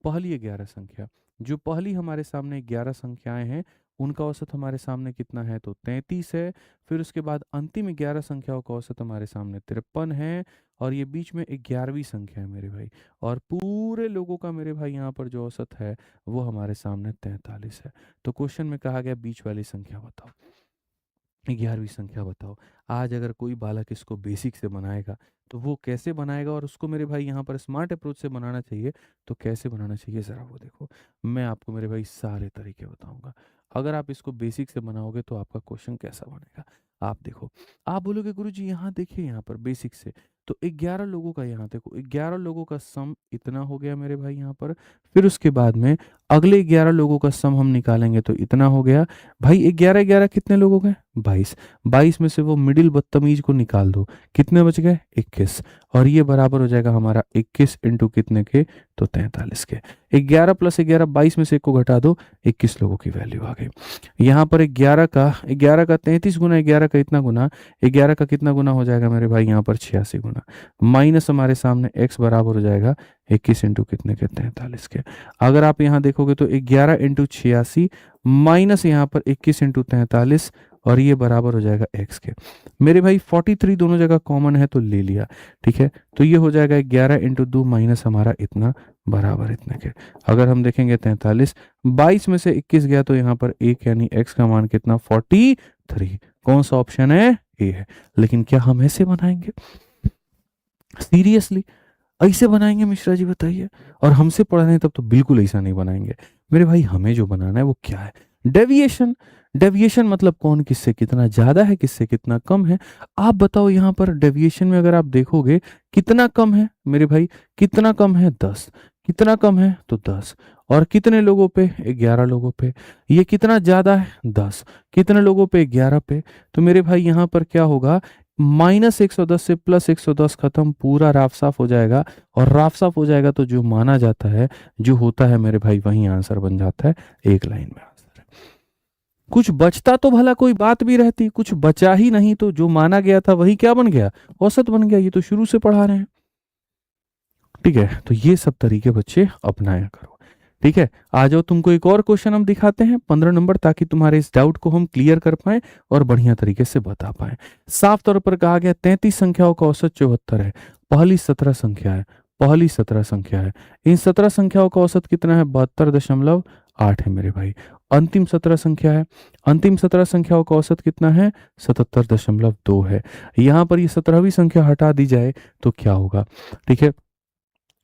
पहली 11 संख्या, जो पहली हमारे सामने 11 संख्याएं हैं उनका औसत हमारे सामने कितना है, तो 33 है। फिर उसके बाद अंतिम 11 संख्याओं का औसत हमारे सामने 53 है, और ये बीच में 11वीं संख्या है मेरे भाई, और पूरे लोगों का मेरे भाई यहाँ पर जो औसत है वो हमारे सामने 43 है। तो क्वेश्चन में कहा गया बीच वाली संख्या बताओ, 11वीं संख्या बताओ। आज अगर कोई बालक इसको बेसिक से बनाएगा तो वो कैसे बनाएगा, और उसको मेरे भाई यहाँ पर स्मार्ट अप्रोच से बनाना चाहिए तो कैसे बनाना चाहिए, ज़रा वो देखो। मैं आपको मेरे भाई सारे तरीके बताऊंगा। अगर आप इसको बेसिक से बनाओगे तो आपका क्वेश्चन कैसा बनेगा, आप देखो। आप बोलोगे गुरुजी यहाँ देखिए, यहाँ पर बेसिक से तो 11 लोगों का, यहाँ देखो 11 लोगों का सम इतना हो गया मेरे भाई यहाँ पर। फिर उसके बाद में अगले 11 लोगों का सम हम निकालेंगे तो इतना हो गया। भाई 11 11 कितने लोग हो गए, 22। 22 में से वो मिडिल बदतमीज को निकाल दो, कितने बच गए, 21। और ये बराबर हो जाएगा हमारा 21 इंटू कितने के, तो 43 के। 11 प्लस 11, 22 में से एक को घटा दो, 21 लोगों की वैल्यू आ गई। यहाँ पर 11 का 33 गुना 11 का इतना गुना, 11 का कितना गुना हो जाएगा मेरे भाई यहाँ पर 86 गुना, माइनस हमारे सामने x बराबर हो जाएगा 21 इंटू कितने के, 43 के। अगर आप यहाँ देखोगे तो 11 इंटू 86 माइनस यहाँ पर 21 इंटू 43, और ये बराबर हो जाएगा x के। मेरे भाई 43 दोनों जगह कॉमन है तो ले लिया, ठीक है। तो ये हो जाएगा 11 इंटू 2 माइनस हमारा इतना, बराबर इतने के। अगर हम देखेंगे 43, 22 में से 21 गया तो यहाँ पर 1 यानी x का मान कितना, 43। कौन सा ऑप्शन है, ए है। लेकिन क्या हम ऐसे बनाएंगे, सीरियसली ऐसे बनाएंगे मिश्रा जी बताइए? और हमसे पढ़ रहे हैं तब तो बिल्कुल ऐसा नहीं बनाएंगे मेरे भाई। हमें जो बनाना है वो क्या है, डेविएशन। डेविएशन मतलब कौन किससे कितना ज्यादा है, किससे कितना कम है। आप बताओ यहाँ पर डेविएशन में अगर आप देखोगे कितना कम है मेरे भाई, कितना कम है, 10। कितना कम है, तो 10। और कितने लोगों पे, 11 लोगों पे। ये कितना ज्यादा है, 10। कितने लोगों पे, 11 पे। तो मेरे भाई यहाँ पर क्या होगा, -110 से +110 खत्म, पूरा राफ साफ हो जाएगा। और राफ साफ हो जाएगा तो जो माना जाता है, जो होता है मेरे भाई, वही आंसर बन जाता है, एक लाइन में आंसर है। कुछ बचता तो भला कोई बात भी रहती, कुछ बचा ही नहीं, तो जो माना गया था वही क्या बन गया, औसत बन गया। ये तो शुरू से पढ़ा रहे हैं, ठीक है। तो ये सब तरीके बच्चे अपनाया करो, ठीक है। आ जाओ, तुमको एक और क्वेश्चन हम दिखाते हैं 15 नंबर, ताकि तुम्हारे इस डाउट को हम क्लियर कर पाए और बढ़िया तरीके से बता पाए। साफ तौर पर कहा गया 33 संख्याओं का औसत 74 है। पहली 17 संख्या है, पहली 17 संख्या है। इन 17 संख्याओं का औसत कितना है, 72.8 है मेरे भाई। अंतिम 17 संख्या है, अंतिम 17 संख्याओं का औसत कितना है, 77.2 है। यहाँ पर ये 17वीं संख्या हटा दी जाए तो क्या होगा, ठीक है।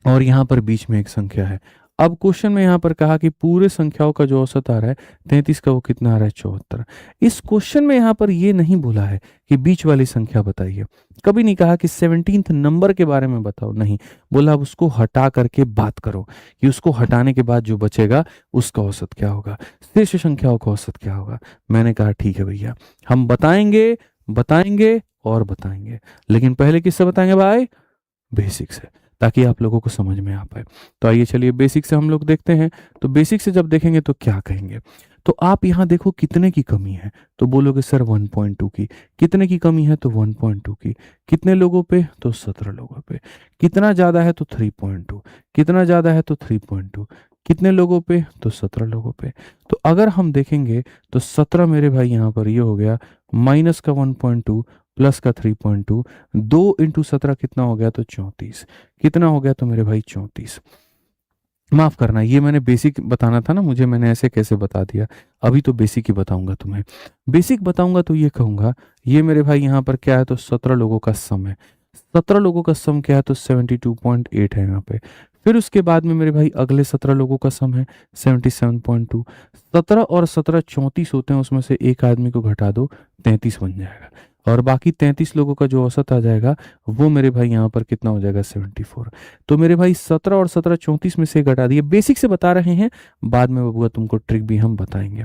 और यहाँ पर बीच में एक संख्या है। अब क्वेश्चन में यहाँ पर कहा कि पूरे संख्याओं का जो औसत आ रहा है 33 का, वो कितना आ रहा है, 74। इस क्वेश्चन में यहाँ पर ये नहीं बोला है कि बीच वाली संख्या बताइए, कभी नहीं कहा कि 17th नंबर के बारे में बताओ, नहीं बोला। अब उसको हटा करके बात करो कि उसको हटाने के बाद जो बचेगा उसका औसत क्या होगा, शेष संख्याओं का औसत क्या होगा। मैंने कहा ठीक है भैया, हम बताएंगे, बताएंगे और बताएंगे, लेकिन पहले किससे बताएंगे भाई, बेसिक से, ताकि आप लोगों को समझ में आ पाए। तो आइए चलिए बेसिक से हम लोग देखते हैं। तो बेसिक से जब देखेंगे तो क्या कहेंगे, तो आप यहाँ देखो कितने की कमी है, तो बोलोगे सर 1.2 की। कितने की कमी है, तो 1.2 की। कितने लोगों पे, तो 17 लोगों पे। कितना ज्यादा है, तो 3.2। कितना ज्यादा है, तो 3.2। कितने लोगों पे, तो 17 लोगों पे। तो अगर हम देखेंगे तो 17 मेरे भाई यहाँ पर ये हो गया, माइनस का 1.2 प्लस का 3.2, 2 इंटू 17 कितना हो गया, तो 34। कितना हो गया, तो मेरे भाई 34। माफ करना, ये मैंने बेसिक बताना था ना मुझे, मैंने ऐसे कैसे बता दिया। अभी तो बेसिक ही बताऊंगा तुम्हें। बेसिक बताऊंगा तो ये कहूंगा, ये मेरे भाई यहाँ पर क्या है, तो 17 लोगों का सम है। 17 लोगों का सम क्या है, तो 72.8 है यहाँ पे। फिर उसके बाद में मेरे भाई अगले 17 लोगों का सम है 77.2। 17 और 17 34 होते हैं, उसमें से एक आदमी को घटा दो, 33 बन जाएगा। और बाकी 33 लोगों का जो औसत आ जाएगा वो मेरे भाई यहाँ पर कितना हो जाएगा, 74। तो मेरे भाई 17 और 17 34 में से घटा दिए, बेसिक से बता रहे हैं, बाद में बबुआ तुमको ट्रिक भी हम बताएंगे।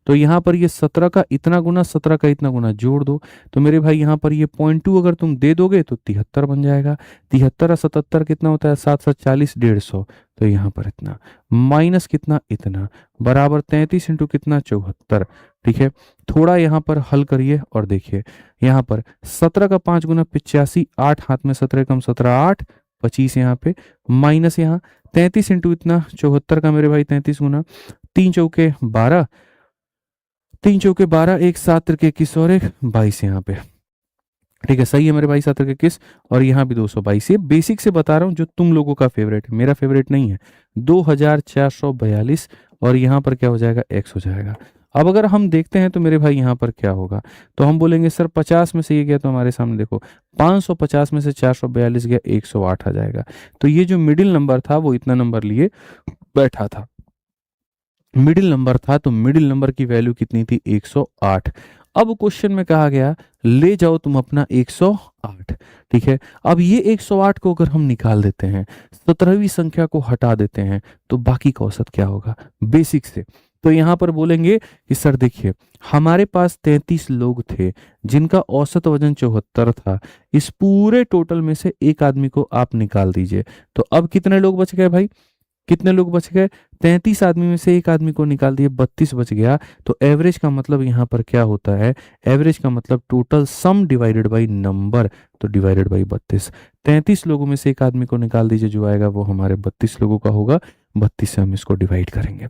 तो यहाँ पर ये 17 का इतना गुना 17 का इतना गुना जोड़ दो, तो मेरे भाई यहाँ पर ये 0.2 अगर तुम दे दोगे तो 73 बन जाएगा। 73 और 77 कितना होता है, 7 7 40, 150। तो यहाँ पर इतना माइनस कितना, इतना, बराबर 33 इंटू कितना, 74। ठीक है, थोड़ा यहाँ पर हल करिए और देखिए, यहाँ पर 17 का 5 गुना 85, 8 हाथ में 17 कम 17 8, 25 यहाँ पे, माइनस यहाँ 33 इंटू इतना 74 का मेरे भाई 33 गुना 3 चौके 12, 3 चौके 12, एक 7 त्रिक 21 और एक 22 यहाँ पे। ठीक है, सही है मेरे भाई, 7 त्रिक 21 और यहाँ भी 222। ये बेसिक से बता रहा हूँ जो तुम लोगों का फेवरेट है, मेरा फेवरेट नहीं है। 2442 और यहाँ पर क्या हो जाएगा, x हो जाएगा। अब अगर हम देखते हैं तो मेरे भाई यहाँ पर क्या होगा, तो हम बोलेंगे सर 50 में से ये गया, तो हमारे सामने देखो 550 में से 442 गया, 108 आ जाएगा। तो ये जो मिडिल नंबर था वो इतना नंबर लिए बैठा था, मिडिल नंबर था, तो मिडिल नंबर की वैल्यू कितनी थी, 108। अब क्वेश्चन में कहा गया ले जाओ तुम अपना 108। ठीक है, अब ये 108 को अगर हम निकाल देते हैं, 17वीं संख्या को हटा देते हैं, तो बाकी का औसत क्या होगा बेसिक से। तो यहां पर बोलेंगे कि सर देखिए हमारे पास 33 लोग थे जिनका औसत वजन 74 था, इस पूरे टोटल में से एक आदमी को आप निकाल दीजिए। तो अब कितने लोग बच गए भाई, कितने लोग बच गए, 33 आदमी में से एक आदमी को निकाल दिए, 32 बच गया। तो एवरेज का मतलब यहाँ पर क्या होता है, एवरेज का मतलब total sum divided by number, तो डिवाइडेड बाई 32। 33 लोगों में से एक आदमी को निकाल दीजिए, जो आएगा वो हमारे 32 लोगों का होगा, 32 से हम इसको डिवाइड करेंगे।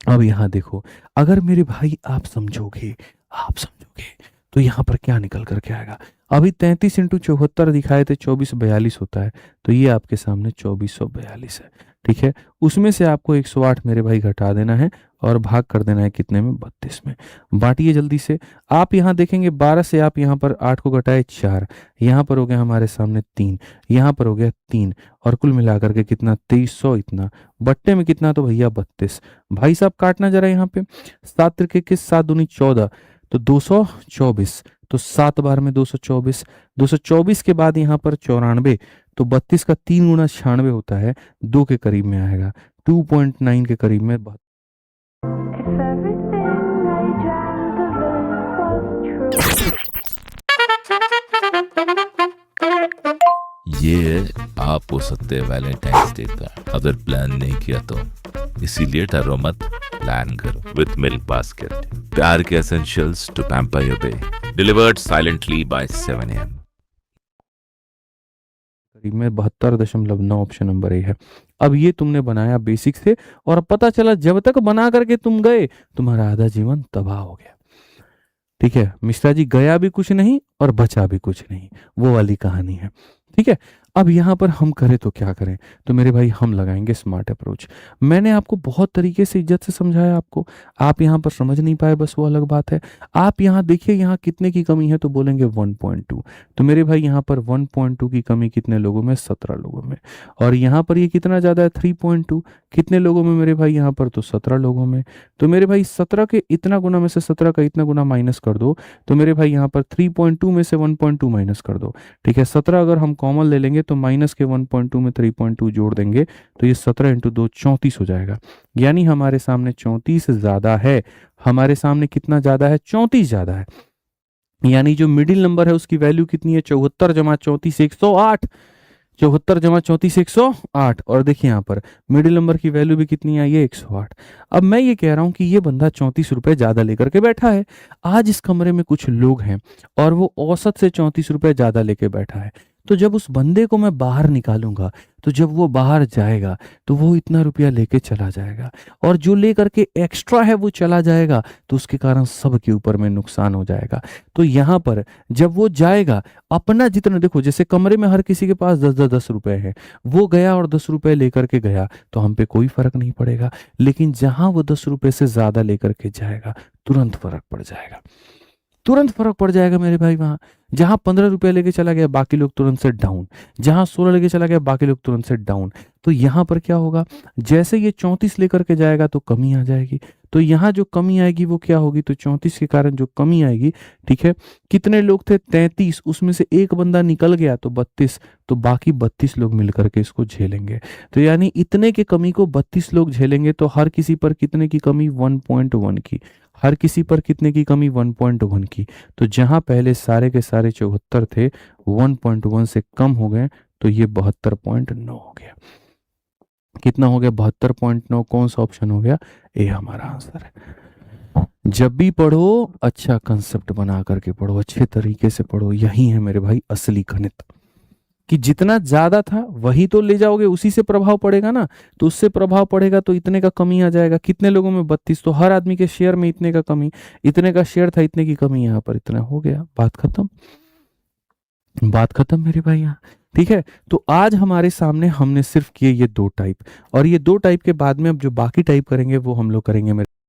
अब यहाँ देखो, अगर मेरे भाई आप समझोगे, आप समझोगे तो यहाँ पर क्या निकल कर के आएगा। अभी 33 इंटू 74 दिखाए थे, 2442 होता है, तो ये आपके सामने 2442 है। ठीक है, उसमें से आपको 108 मेरे भाई घटा देना है और भाग कर देना है कितने में, 32 में। बांटिए जल्दी से। आप यहाँ देखेंगे 12 से आप यहाँ पर 8 को घटाए 4, यहाँ पर हो गया हमारे सामने 3, यहाँ पर हो गया 3, और कुल मिलाकर के कितना, 2300 इतना, बट्टे में कितना, तो भैया 32। भाई साहब काटना जरा यहाँ पे, 7 त्रिक 21, 7 दूनी 14, तो 224, तो 7 बार में 224, 224 के बाद यहाँ पर 94, तो 32 का 3 गुना 96 होता है, 2 के करीब में आएगा, 2.9 के करीब में। ये आप हो सकते हैं वैलेंटाइंस डे का, अगर प्लान नहीं किया तो, इसीलिए डरो मत, प्लान करो विथ मिल्क बास्केट। प्यार के essentials to pamper your day, delivered silently by 7 AM। करीब में 72.9 ऑप्शन नंबर ए है। अब ये तुमने बनाया बेसिक से, और पता चला जब तक बना करके तुम गए, तुम्हारा आधा जीवन तबाह हो गया। ठीक है, मिश्रा जी गया भी कुछ नहीं और बचा भी कुछ नहीं, वो वाली कहानी है। ठीक है, अब यहाँ पर हम करें तो क्या करें, तो मेरे भाई हम लगाएंगे स्मार्ट अप्रोच। मैंने आपको बहुत तरीके से इज्जत से समझाया, आपको आप यहाँ पर समझ नहीं पाए, बस वो अलग बात है। आप यहाँ देखिए यहाँ कितने की कमी है, तो बोलेंगे 1.2। तो मेरे भाई यहाँ पर 1.2 की कमी कितने लोगों में, 17 लोगों में। और यहाँ पर ये कितना ज़्यादा है, 3.2, कितने लोगों में मेरे भाई यहाँ पर, तो 17 लोगों में। तो मेरे भाई 17 के इतना गुना में से 17 का इतना गुना माइनस कर दो, तो मेरे भाई यहाँ पर 3.2 में से 1.2 माइनस कर दो। ठीक है, 17 अगर हम कॉमन ले लेंगे तो माइनस के 1.2 में 3.2 जोड़ देंगे, तो ये 17 इंटू 2 34 हो जाएगा। यानी हमारे सामने 34 ज्यादा है, हमारे सामने कितना ज्यादा है, 34 ज्यादा है। यानी जो मिडिल नंबर है उसकी वैल्यू कितनी है, 74 जमा 34 108, 74 जमा 34 108। और देखिए यहाँ पर मिडिल नंबर की वैल्यू भी कितनी आई है, 108। अब मैं ये कह रहा हूं कि ये बंदा 34 रुपए ज्यादा लेकर के बैठा है। आज इस कमरे में कुछ लोग हैं और वो औसत से 34 रुपए ज्यादा लेके बैठा है। तो जब उस बंदे को मैं बाहर निकालूंगा, तो जब वो बाहर जाएगा तो वो इतना रुपया लेके चला जाएगा, और जो लेकर के एक्स्ट्रा है वो चला जाएगा, तो उसके कारण सबके ऊपर में नुकसान हो जाएगा। तो यहाँ पर जब वो जाएगा, अपना जितना देखो, जैसे कमरे में हर किसी के पास 10-10 रुपए है, वो गया और 10 रुपए लेकर के गया, तो हम पे कोई फर्क नहीं पड़ेगा। लेकिन जहां वो 10 रुपए से ज्यादा लेकर के जाएगा, तुरंत फर्क पड़ जाएगा, तुरंत फर्क पड़ जाएगा मेरे भाई। वहां जहां 15 रुपए लेके चला गया, बाकी लोग तुरंत से डाउन, जहां 16 लेके चला गया, बाकी लोग तुरंत से डाउन। तो यहां पर क्या होगा, जैसे ये 34 लेकर के जाएगा तो कमी आ जाएगी। तो यहाँ जो कमी आएगी वो क्या होगी, तो 34 के कारण जो कमी आएगी, ठीक है, कितने लोग थे, 33, उसमें से एक बंदा निकल गया तो 32, तो बाकी 32 लोग मिलकर के इसको झेलेंगे। तो यानी इतने के कमी को 32 लोग झेलेंगे, तो हर किसी पर कितने की कमी, 1.1 की, हर किसी पर कितने की कमी, 1.1 की। तो जहां पहले सारे के सारे 74 थे, 1.1 से कम हो गए, तो ये 72.9 हो गया। कितना हो गया, 72.9। कौन सा ऑप्शन हो गया, ए हमारा आंसर है। जब भी पढ़ो अच्छा कंसेप्ट बना करके पढ़ो, अच्छे तरीके से पढ़ो, यही है मेरे भाई असली गणित। कि जितना ज्यादा था वही तो ले जाओगे, उसी से प्रभाव पड़ेगा ना। तो उससे प्रभाव पड़ेगा तो इतने का कमी आ जाएगा। कितने लोगों में 32, तो हर आदमी के शेयर में इतने का कमी, इतने का शेयर था इतने की कमी, यहाँ पर इतना हो गया, बात खत्म। बात खत्म मेरे भाई यहाँ। ठीक है, तो आज हमारे सामने हमने सिर्फ किए ये 2 टाइप, और ये 2 टाइप के बाद में अब जो बाकी टाइप करेंगे वो हम लोग करेंगे मेरे